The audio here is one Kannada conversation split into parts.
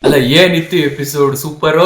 ಅಲ್ಲ ಏನಿತ್ತು ಎಪಿಸೋಡ್ ಸೂಪರ್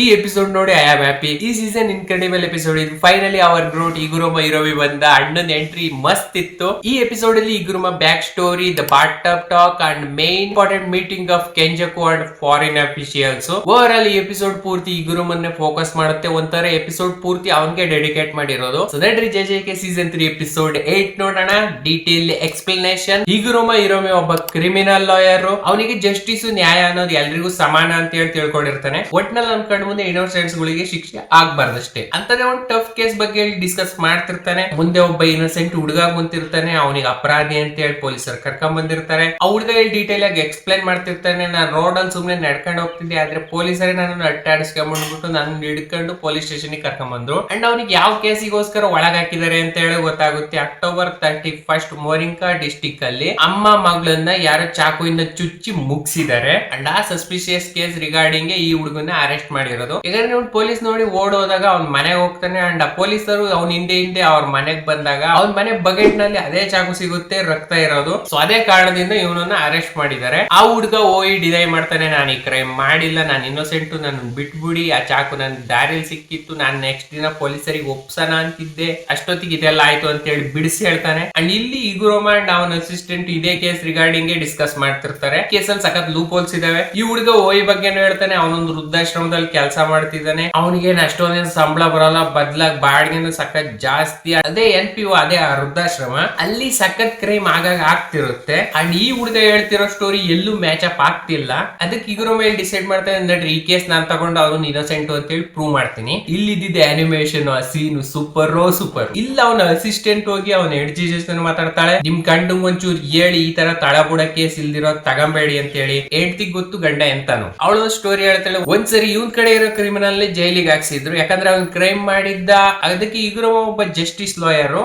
ಈ ಎಪಿಸೋಡ್ ನೋಡಿ ಐ ಆಮ್ ಹ್ಯಾಪಿ. ಈ ಸೀಸನ್ ಇನ್ಕ್ರೆಡಿಬಲ್ ಎಪಿಸೋಡ್ ಇದು. ಫೈನಲಿ ಅವರ್ ಗ್ರೋಟ್ ಇಗುರುಮ ಇರೋವಿ ಬಂದ ಅಣ್ಣನ ಎಂಟ್ರಿ ಮಸ್ತ್ ಇತ್ತು. ಈ ಎಪಿಸೋಡ್ ಅಲ್ಲಿ Higuruma back story, the part of talk and main important meeting of Kenjaku and foreign officials. Overall ಈ ಎಪಿಸೋಡ್ ಪೂರ್ತಿ ಇಗುರುಮನ್ನೇ ಫೋಕಸ್ ಮಾಡುತ್ತೆ. ಒಂಥರ ಎಪಿಸೋಡ್ ಪೂರ್ತಿ ಅವನ್ಗೆ ಡೆಡಿಕೇಟ್ ಮಾಡಿರೋದು. ಸೊ ನಡ್ರಿ ಜೆ ಸೀಸನ್ 3 ಎಪಿಸೋಡ್ 8 ನೋಡೋಣ. Detail explanation. ಇಗುರುಮ ಇರೋಮಿ ಒಬ್ಬ ಕ್ರಿಮಿನಲ್ ಲಾಯರ್. ಅವನಿಗೆ ಜಸ್ಟಿಸ್ ನ್ಯಾಯ ಅನ್ನೋದು ಎಲ್ರಿಗೂ ಸಮಾನ ಅಂತ ಹೇಳಿ ತಿಳ್ಕೊಂಡಿರ್ತಾನೆ. ಒಟ್ನಲ್ಲಿ ನಮ್ ಕಣ್ಣು ಮುಂದೆ ಇನ್ನೋಸೆಂಟ್ಸ್ ಗಳಿಗೆ ಶಿಕ್ಷೆ ಆಗ್ಬಾರ್ದಷ್ಟೇ ಅಂತಾನೆ ಒಂದು ಟಫ್ ಕೇಸ್ ಬಗ್ಗೆ ಡಿಸ್ಕಸ್ ಮಾಡ್ತಿರ್ತಾನೆ. ಮುಂದೆ ಒಬ್ಬ ಇನ್ನೋಸೆಂಟ್ ಹುಡುಗ ಕುಂತಿರ್ತಾನೆ. ಅವನಿಗೆ ಅಪರಾಧಿ ಅಂತ ಹೇಳಿ ಪೊಲೀಸರು ಕರ್ಕೊಂಡ್ ಬಂದಿರ್ತಾರೆ. ಆ ಹುಡುಗ ಡೀಟೇಲ್ ಆಗಿ ಎಕ್ಸ್ಪ್ಲೈನ್ ಮಾಡ್ತಿರ್ತಾನೆ. ನಾನು ರೋಡ್ ಅಲ್ಲಿ ಸುಮ್ನೆ ನಡ್ಕೊಂಡು ಹೋಗ್ತಿದ್ದೆ, ಆದ್ರೆ ಪೊಲೀಸರೇ ನನ್ನ ಅಟ್ಟಾಡಿಸ್ಕೊಂಡ್ಬಿಟ್ಟು ನನ್ನ ಹಿಡ್ಕೊಂಡು ಪೊಲೀಸ್ ಸ್ಟೇಷನ್ ಕರ್ಕೊಂಡ್ ಬಂದ್ರು. ಅಂಡ್ ಅವ್ನಿಗೆ ಯಾವ ಕೇಸಿಗೋಸ್ಕರ ಒಳಗ್ ಹಾಕಿದ್ದಾರೆ ಅಂತ ಹೇಳಿ ಗೊತ್ತಾಗುತ್ತೆ. ಅಕ್ಟೋಬರ್ 31 ಮೋರಿಂಕಾ ಡಿಸ್ಟಿಕ್ ಅಲ್ಲಿ ಅಮ್ಮ ಮಗಳನ್ನ ಯಾರೋ ಚಾಕುವಿಂದ ಚುಚ್ಚಿ ಮುಗಿಸಿದ್ದಾರೆ. ಅಂಡ್ ಆ ಸಸ್ಪಿಷಿಯಸ್ ಕೇಸ್ ರಿಗಾರ್ಡಿಂಗ್ ಈ ಹುಡುಗನ ಅರೆಸ್ಟ್ ಮಾಡಿರೋದು. ಯಾಕಂದ್ರೆ ಪೊಲೀಸ್ ನೋಡಿ ಓಡೋದಾಗ ಅವ್ನ ಮನೆಗೆ ಹೋಗ್ತಾನೆ. ಅಂಡ್ ಆ ಪೊಲೀಸರು ಅವ್ನ ಹಿಂದೆ ಅವ್ರ ಮನೆಗ್ ಬಂದಾಗ ಅವ್ನ ಮನೆ ಬಕೆಟ್ ನಲ್ಲಿ ಅದೇ ಚಾಕು ಸಿಗುತ್ತೆ, ರಕ್ತ ಇರೋದು. ಸೊ ಅದೇ ಕಾರಣದಿಂದ ಇವನನ್ನ ಅರೆಸ್ಟ್ ಮಾಡಿದ್ದಾರೆ. ಆ ಹುಡುಗ ಹೋಗಿ ಡಿನೈ ಮಾಡ್ತಾನೆ, ನಾನು ಈ ಕ್ರೈಮ್ ಮಾಡಿಲ್ಲ, ನಾನು ಇನ್ನೋಸೆಂಟ್, ನನ್ನ ಬಿಟ್ಬಿಡಿ, ಆ ಚಾಕು ನನ್ ದಾರಿಯಲ್ಲಿ ಸಿಕ್ಕಿತ್ತು, ನಾನು ನೆಕ್ಸ್ಟ್ ದಿನ ಪೊಲೀಸರಿಗೆ ಒಪ್ಸನ ಅಂತಿದ್ದೆ, ಅಷ್ಟೊತ್ತಿಗೆ ಇದೆಲ್ಲ ಆಯ್ತು ಅಂತ ಹೇಳಿ ಬಿಡಿಸಿ ಹೇಳ್ತಾನೆ. ಅಂಡ್ ಇಲ್ಲಿ ಇಗುರುಮ ಅಂಡ್ ಅವನ ಅಸಿಸ್ಟೆಂಟ್ ಇದೇ ಕೇಸ್ ರಿಗಾರ್ಡಿಂಗ್ ಡಿಸ್ಕಸ್ ಮಾಡ್ತಿರ್ತಾರೆ. ಕೇಸಲ್ಲಿ ಸಖತ್ ಲೂಪ್ ಹೋಲ್ಸ್ ಇದಾವೆ. ಈ ಹುಡುಗ ಓಯ್ ಬಗ್ಗೆನೂ ಹೇಳ್ತಾನೆ. ಅವನೊಂದು ವೃದ್ಧಾಶ್ರಮದಲ್ಲಿ ಕೆಲಸ ಮಾಡ್ತಿದ್ದಾನೆ. ಅವನಿಗೆ ಅಷ್ಟೊಂದೇನು ಸಂಬಳ ಬರಲ್ಲ, ಬದ್ಲಾಗ್ ಬಾಡಿಗೆ ಸಖತ್ ಜಾಸ್ತಿ. ಅದೇ NPO, ಅದೇ ಆ ವೃದ್ಧಾಶ್ರಮ, ಅಲ್ಲಿ ಸಖತ್ ಕ್ರೈಮ್ ಆಗಾಗ ಆಗ್ತಿರುತ್ತೆ. ಅಂಡ್ ಈ ಹುಡುಗ ಹೇಳ್ತಿರೋ ಸ್ಟೋರಿ ಎಲ್ಲೂ ಮ್ಯಾಚ್ ಅಪ್ ಆಗ್ತಿಲ್ಲ. ಅದಕ್ಕೆ ಇಗುರುಮ ಮೇಲೆ ಡಿಸೈಡ್ ಮಾಡ್ತಾನೆ, ಅಂದ್ರೆ ಈ ಕೇಸ್ ನಾನ್ ತಗೊಂಡು ಅವನು ಇನ್ನೋಸೆಂಟ್ ಅಂತ ಹೇಳಿ ಪ್ರೂವ್ ಮಾಡ್ತೀನಿ. ಇಲ್ಲಿದ್ದ ಅನಿಮೇಷನ್, ಆ ಸೀನ್ ಸೂಪರ್. ಇಲ್ಲ ಅವನ ಅಸಿಸ್ಟೆಂಟ್ ಹೋಗಿ ಅವನ ಹೆಂಡತಿ ಜೊತೆ ಮಾತಾಡ್ತಾಳೆ. ನಿಮ್ ಗಂಡು ಒಂಚೂರು ಹೇಳಿ ಈ ತರ ತಳಬುಡ ಕೇಸ್ ಇಲ್ದಿರೋ ತಗಂಬೇಡಿ ಅಂತ ಹೇಳಿ. ಹೆಂಡತಿಗೆ ಗೊತ್ತು ಗಂಡ ಎಂತಾನು. ಅವಳು ಸ್ಟೋರಿ ಹೇಳ್ತಾಳೆ, ಒಂದ್ಸರಿ ಇವನ್ ಕಡೆ ಇರೋ ಕ್ರಿಮಿನಲ್ ಜೈಲಿಗೆ ಹಾಕ್ಸಿದ್ರು. ಯಾಕಂದ್ರೆ ಅವ್ನ್ ಕ್ರೈಮ್ ಮಾಡಿದ್ದ. ಅದಕ್ಕೆ ಇಗುರುಮ ಒಬ್ಬ ಜಸ್ಟಿಸ್ ಲಾಯರ್,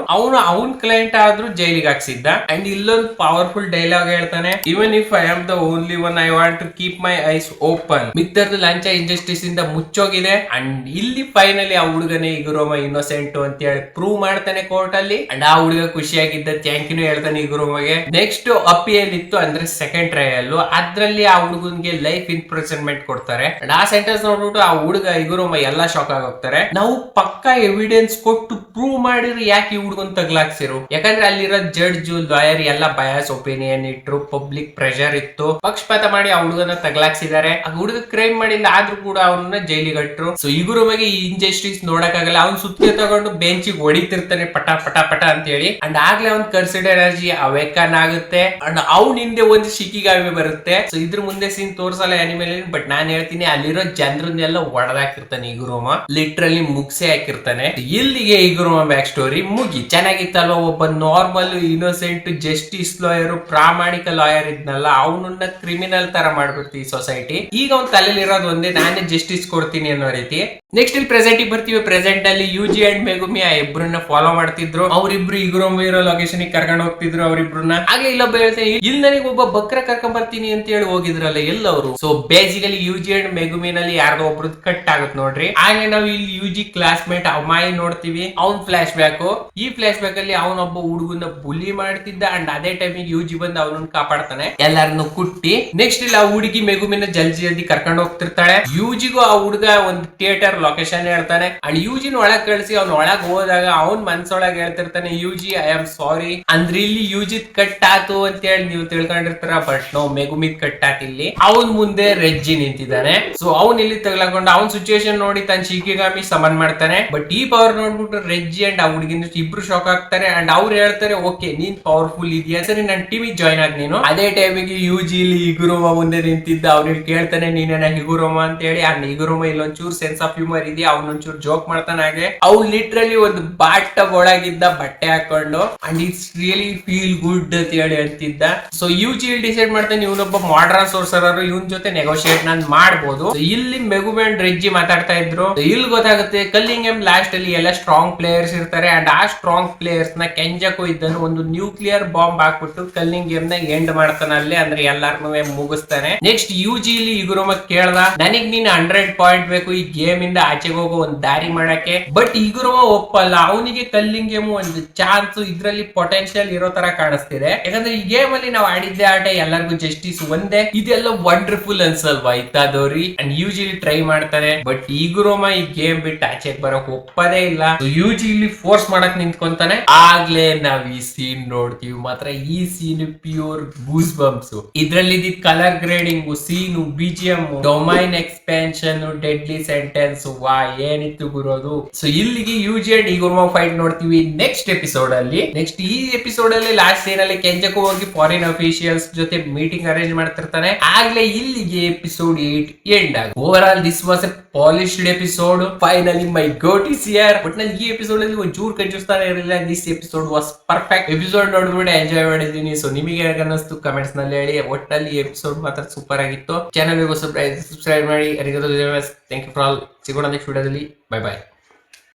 ಅವನ್ ಕ್ಲೈಂಟ್ ಆದ್ರೂ ಜೈಲಿಗೆ ಹಾಕ್ಸಿದ್ದ. ಅಂಡ್ ಇಲ್ಲೊಂದು ಪವರ್ಫುಲ್ ಡೈಲಾಗ್ ಹೇಳ್ತಾನೆ, even if I am the only one I want to keep my eyes open. ಮಿಕ್ತರ್ದು ಲಂಚ ಇಂಜಸ್ಟಿಸ್ ಇಂದ ಮುಚ್ಚೋಗಿದೆ. ಅಂಡ್ ಇಲ್ಲಿ ಫೈನಲಿ ಆ ಹುಡುಗನೇ ಇಗುರುಮ ಇನ್ನೋಸೆಂಟ್ ಅಂತ ಹೇಳಿ ಪ್ರೂವ್ ಮಾಡ್ತಾನೆ ಕೋರ್ಟ್ ಅಲ್ಲಿ. ಅಂಡ್ ಆ ಹುಡುಗ ಖುಷಿಯಾಗಿದ್ದ, ಥ್ಯಾಂಕ್ ಯು ಹೇಳ್ತಾನೆ ಇಗುರುಮಗೆ. ನೆಕ್ಸ್ಟ್ ಅಪಿಯಲ್ ಇತ್ತು, ಅಂದ್ರೆ ಸೆಕೆಂಡ್ ಟ್ರಯಲ್. ಅದ್ರಲ್ಲಿ ಆ ಹುಡುಗನ್ಗೆ ಲೈಫ್ ಇಂಪ್ರಿಸನ್ಮೆಂಟ್ ಕೊಡ್ತಾರೆ. ಆ ಸೆಂಟೆನ್ಸ್ ನೋಡ್ಬಿಟ್ಟು ಆ ಹುಡುಗ ಇಗುರುಮ ಎಲ್ಲಾ ಶಾಕ್ ಆಗೋಗ್ತಾರೆ. ನಾವು ಪಕ್ಕಾ ಎವಿಡೆನ್ಸ್ ಕೊಟ್ಟು ಪ್ರೂವ್ ಮಾಡಿದ್ರೆ ಯಾಕೆ ಈ ಹುಡುಗನ್ ತಗ್ಲಾಕ್ಸಿರು? ಯಾಕಂದ್ರೆ ಅಲ್ಲಿರೋ ಜಡ್ಜ್, ಲಾಯರ್ ಎಲ್ಲ ಬಯಾಸ್ ಒಪಿನಿಯನ್ ಇಟ್ರು, ಪಬ್ಲಿಕ್ ಪ್ರೆಷರ್ ಇತ್ತು, ಪಕ್ಷಪಾತ ಮಾಡಿ ಆ ಹುಡುಗನ ತಗ್ಲಾಕ್ಸಿದ್ದಾರೆ. ಆ ಹುಡುಗ ಕ್ರೈಮ್ ಮಾಡಿಲ್ಲ, ಆದ್ರೂ ಕೂಡ ಅವನನ್ನ ಜೈಲಿಗೆ ಇಟ್ರು. ಸೊ ಇಗುರುಮಗೆ ಈ ಇಂಜಸ್ಟಿಸ್ ನೋಡಕ್ಕಾಗಲ್ಲ. ಅವ್ನ್ ಸುತ್ತಿಗೆ ತಗೊಂಡು ಬೆಂಚಿಗೆ ಹೊಡಿತಿರ್ತಾನೆ ಪಟ ಪಟ ಪಟ ಅಂತ ಹೇಳಿ. ಅಂಡ್ ಆಗ್ಲೇ ಅವ್ನ್ ಕರ್ಸಿಡ್ ಎನರ್ಜಿ ಅವೇಕನ್ ಆಗುತ್ತೆ. ಅಂಡ್ ಅವ್ನ ಹಿಂದೆ ಒಂದು ಶಿಕಿಗಾಮಿ ಬರುತ್ತೆ. ಸೊ ಇದ್ರ ಮುಂದೆ ಸೀನ್ ತೋರ್ಸಲ್ಲ ಅನಿಮೇಲ್, ಬಟ್ ನಾನ್ ಹೇಳ್ತೀನಿ, ಅಲ್ಲಿರೋ ಜನರನ್ನೆಲ್ಲ ಹೊಡೆದಾಕಿರ್ತಾನೆ ಇಗುರುಮ, ಲಿಟ್ರಲಿ ಮುಗ್ಸೆ ಹಾಕಿರ್ತಾನೆ. ಇಲ್ಲಿಗೆ ಇಗುರುಮ ಬ್ಯಾಕ್ ಸ್ಟೋರಿ ಮುಗಿ. ಚೆನ್ನಾಗಿತ್ತಲ್ವ? ಒಬ್ಬ ನಾರ್ಮಲ್ ಇನ್ನೋಸೆಂಟ್ ಜಸ್ಟಿಸ್ ಲಾಯರ್, ಪ್ರಾಮಾಣಿಕ ಲಾಯರ್ ಇದ್ನಲ್ಲ, ಅವನನ್ನ ಕ್ರಿಮಿನಲ್ ತರ ಮಾಡ್ಬಿಡ್ತಿ ಈ ಸೊಸೈಟಿ. ಈಗ ಅವ್ನ ತಲೆಯಲ್ಲಿ ಇರೋದು ಒಂದೇ, ನಾನೇ ಜಸ್ಟಿಸ್ ಕೊಡ್ತೀನಿ ಅನ್ನೋ ರೀತಿ. ನೆಕ್ಸ್ಟ್ ಇಲ್ಲಿ ಪ್ರೆಸೆಂಟ್ ಬರ್ತೀವಿ. ಪ್ರೆಸೆಂಟ್ ಅಲ್ಲಿ ಯುಜಿ ಅಂಡ್ ಮೆಗುಮಿ ಆ ಇಬ್ರನ್ನ ಫಾಲೋ ಮಾಡ್ತಿದ್ರು. ಅವ್ರಿಬ್ರು ಇಗುರುಮ ಇರೋ ಲೊಕೇಶನ್ ಕರ್ಕೊಂಡು ಹೋಗ್ತಿದ್ರು ಅವ್ರಿಬ್ರನ್ನ. ಹಾಗೆ ಇಲ್ಲೊಬ್ಬ ಹೇಳ್ತೇನೆ, ಇಲ್ಲಿ ನನಗೆ ಒಬ್ಬ ಬಕ್ರ ಕರ್ಕೊಂಡ್ ಬರ್ತೀನಿ ಅಂತ ಹೇಳಿ ಹೋಗಿದ್ರಲ್ಲ ಎಲ್ಲವರು. ಸೊ ಬೇಸಿಕಲಿ ಯುಜಿ ಅಂಡ್ ಮೆಗುಮಿನಲ್ಲಿ ಯಾರ್ದೋ ಒಬ್ರದ್ದು ಕಟ್ ಆಗುತ್ತೆ ನೋಡ್ರಿ. ಹಾಗೆ ನಾವು ಇಲ್ಲಿ ಯುಜಿ ಕ್ಲಾಸ್ ಮೇಟ್ ಅಮಾಯಿ ನೋಡ್ತೀವಿ. ಅವ್ನ್ ಫ್ಲಾಶ್ ಬ್ಯಾಕ್. ಈ ಫ್ಲಾಶ್ ಬ್ಯಾಕ್ ಅಲ್ಲಿ ಅವನೊಬ್ಬ ಹುಡುಗನ ಬುಲಿ ಮಾಡ್ತಿದ್ದ. ಅಂಡ್ ಅದೇ ಟೈಮಿಗೆ ಯುಜಿ ಬಂದು ಅವನನ್ನ ಕಾಪಾಡ್ತಾನೆ, ಎಲ್ಲಾರನ್ನು ಕುಟ್ಟಿ. ನೆಕ್ಸ್ಟ್ ಇಲ್ಲಿ ಆ ಹುಡುಗಿ ಮೆಗುಮಿನ ಜಲ್ದಿ ಕರ್ಕೊಂಡು ಹೋಗ್ತಿರ್ತಾಳೆ. ಯುಜಿಗೂ ಆ ಹುಡುಗ ಒಂದು ಥಿಯೇಟರ್ ಲೊಕೇಶನ್ ಹೇಳ್ತಾನೆ. ಅಂಡ್ ಯುಜಿನ ಒಳಗ್ ಕಳಿಸಿ ಅವ್ನ ಒಳಗ್ ಹೋದಾಗ ಅವ್ನ್ ಮನ್ಸೊಳಗ್ ಹೇಳ್ತಿರ್ತಾನೆ, ಯುಜಿ ಐ ಆಮ್ ಸಾರಿ. ಅಂದ್ರೆ ಇಲ್ಲಿ ಯುಜಿದ್ ಕಟ್ ಆತು ಅಂತ ಹೇಳಿ ನೀವು ತಿಳ್ಕೊಂಡಿರ್ತಾರ, ಬಟ್ ನೋ, ಮೆಗುಮಿದ್ ಕಟ್ ಆತ್. ಇಲ್ಲಿ ಅವನ್ ಮುಂದೆ ರೆಜ್ಜಿ ನಿಂತಿದ್ದಾನೆ. ಸೊ ಅವ್ನ್ ಇಲ್ಲಿ ತಗ್ಲಾಕೊಂಡು ಅವ್ನ್ ಸಿಚುವೇಶನ್ ನೋಡಿ ತನ್ನ ಶಿಕಿಗಾಮಿ ಸಮನ್ ಮಾಡ್ತಾನೆ. ಬಟ್ ಈ ಪವರ್ ನೋಡ್ಬಿಟ್ಟು ರೆಜ್ಜಿ ಅಂಡ್ ಆ ಹುಡುಗಿನ ಇಬ್ರು ಶಾಕ್ ಆಗ್ತಾರೆ. ಅಂಡ್ ಅವ್ರು ಹೇಳ್ತಾರೆ, ಓಕೆ ನೀನ್ ಪವರ್ಫುಲ್ ಇದೆಯಾ, ಸರಿ ನನ್ ಟೀಮಿಗೆ ಜಾಯ್ನ್ ಆಗ್ ನೀನು. ಅದೇ ಟೈಮಿಗೆ ಯುಜಿ ಇಲ್ಲಿ ಇಗುರುಮ ಮುಂದೆ ನಿಂತಿದ್ದ. ಅವ್ನಿಗೆ ಕೇಳ್ತಾನೆ, ನೀನೇನ ಇಗುರುಮ ಅಂತ ಹೇಳಿ. ಅಂಡ್ ಇಗುರುಮ ಇಲ್ಲೊಂಚೂರು ಸೆನ್ಸ್ ಆಫ್ ಹ್ಯೂಮರ್ ಇದೆಯಾ, ಅವನೊಂಚೂರು ಜೋಕ್ ಮಾಡ್ತಾನೆ. ಹಾಗೆ ಅವ್ನು ಲಿಟ್ರಲಿ ಒಂದು ಬಾಟ ಒಳಗಿದ್ದ ಬಟ್ಟೆ ಹಾಕೊಂಡು, and it's really feel good ಅಂತ ಹೇಳಿ ಅಂತಿದ್ದ. ಸೊ ಯುಜಿ ಡಿಸೈಡ್ ಮಾಡ್ತಾನೆ, ಇವನೊಬ್ಬ ಮಾಡರ್ನ್ ಸೋರ್ಸರ್, ಇವನ್ ಜೊತೆ ನೆಗೋಷಿಯೇಟ್ ನಾನ್ ಮಾಡ್ಬೋದು. ಇಲ್ಲಿ ಮೆಗುಮಿ ಅಂಡ್ ರೆಜ್ಜಿ ಮಾತಾಡ್ತಾ ಇದ್ರು. ಇಲ್ಲಿ ಗೊತ್ತಾಗುತ್ತೆ ಕಲ್ಲಿಂಗ್ ಲಾಸ್ಟ್ ಅಲ್ಲಿ ಎಲ್ಲ ಸ್ಟ್ರಾಂಗ್ ಪ್ಲೇಯರ್ಸ್ ಇರ್ತಾರೆ. ಅಂಡ್ ಆ ಸ್ಟ್ರಾಂಗ್ ಪ್ಲೇಯರ್ಸ್ ನ ಕೆಂಜಕು ಇದ್ದನು ಒಂದು ನ್ಯೂಕ್ಲಿಯರ್ ಬಾಂಬ್ ಹಾಕ್ಬಿಟ್ಟು ಕಲ್ಲಿಂಗ್ ಗೇಮ್ ನ ಎಂಡ್ ಮಾಡ್ತಾನೆ ಅಲ್ಲಿ. ಅಂದ್ರೆ ಎಲ್ಲಾರ್ನು ಮುಗಿಸ್ತಾನೆ. ನೆಕ್ಸ್ಟ್ ಯುಜಿ ಇಲ್ಲಿ ಇಗುರುಮ ಕೇಳ್ದ, ನನಗ್ ನೀನ್ 100 ಪಾಯಿಂಟ್ ಬೇಕು, ಈ ಗೇಮ್ ಇಂದ ಇಂದ ಆಚೆಗೆ ಹೋಗೋ ಒಂದ್ ದಾರಿ ಮಾಡಕ್ಕೆ. ಬಟ್ ಈಗುರುವ ಒಪ್ಪಲ್ಲ, ಅವನಿಗೆ ಕಲ್ಲಿಂಗ್ ಗೇಮ್ ಒಂದು ಚಾನ್ಸ್ ಇದ್ರಲ್ಲಿ ಪೊಟೆನ್ಶಿಯಲ್ ಇರೋ ತರ ಕಾಣಿಸ್ತಿದೆ. ಯಾಕಂದ್ರೆ ಈ ಗೇಮ್ ಅಲ್ಲಿ ನಾವು ಆಡಿದ್ದೆ ಆಟ ಎಲ್ಲರಿಗೂ ಜಸ್ಟಿಸ್ ಒಂದೇ. ಇದೆಲ್ಲ ವಂಡರ್ಫುಲ್ ಅನ್ಸಲ್ವಾ ಇತ್ತಾದವ್ರಿ. ಅಂಡ್ ಯೂಶಲಿ ಟ್ರೈ ಮಾಡ್ತಾರೆ, ಬಟ್ ಈಗುರೋಮ ಈ ಗೇಮ್ ಬಿಟ್ಟು ಆಚೆಗೆ ಬರೋಕ್ ಒಪ್ಪದೇ ಇಲ್ಲ. ಯೂಶಲಿ ಫೋರ್ಸ್ ಮಾಡಕ್ ನಿಂತ್ಕೊಂತಾನೆ. ಆಗ್ಲೇ ನಾವ್ ಈ ಸೀನ್ ನೋಡ್ತೀವಿ. ಮಾತ್ರ ಈ ಸೀನ್ ಪ್ಯೂರ್ ಗೂಸ್ ಬಂಪ್ಸ್. ಇದ್ರಲ್ಲಿ colour grading, scene, BGM, domain expansion, deadly sentence, ವಾ ಏನಿತ್ತು ಗುರೋದು. ಸೊ ಇಲ್ಲಿಗೆ ಯುಜಿ ಅಂಡ್ ಈಗುರ್ಮ ಫೈಟ್ ನೋಡ್ತೀವಿ ನೆಕ್ಸ್ಟ್ ಎಪಿಸೋಡ್ ಅಲ್ಲಿ. ನೆಕ್ಸ್ಟ್ ಈ ಎಪಿಸೋಡ್ ಅಲ್ಲಿ ಲಾಸ್ಟ್ ಸೀನ್ ಅಲ್ಲಿ ಕೆಂಜಕು ಹೋಗಿ ಫಾರಿನ್ ಅಫಿಷಿಯಲ್ಸ್ ಜೊತೆ ಮೀಟಿಂಗ್ ಅರೇಂಜ್ ಮಾಡ್ತಿರ್ತಾನೆ. ಆಗ್ಲೇ ಇಲ್ಲಿಗೆ ಎಪಿಸೋಡ್ 8 ಎಂಡ್ ಆಗ. Overall this was a polished episode. Finally my goat is here. But ನಾನು ಈ ಎಪಿಸೋಡ್ ಅಲ್ಲಿ ಒಂಚೂರು ಕಂಜೂಸ್ತಾನೆ ಇರಲಿಲ್ಲ. This episode was perfect. Episode ನೋಡ್ಬಿಟ್ಟು ಎಂಜಾಯ್ ಮಾಡಿದೀನಿ. ಸೊ ನಿಮಗೆ ಹೇಗೆ ಅನ್ನಿಸ್ತು ಕಮೆಂಟ್ಸ್ ನಲ್ಲಿ ಹೇಳಿ. ಒಟ್ಟಲ್ಲಿ ಎಪಿಸೋಡ್ ಮಾತ್ರ ಸೂಪರ್ ಆಗಿತ್ತು. ಚಾನಲ್ ಸಬ್ಸ್ಕ್ರೈಬ್ ಮಾಡಿ. Thank you for all. ಸಿಗೋಣ ನೆಕ್ಸ್ಟ್ ವಿಡಿಯೋದಲ್ಲಿ. Bye by.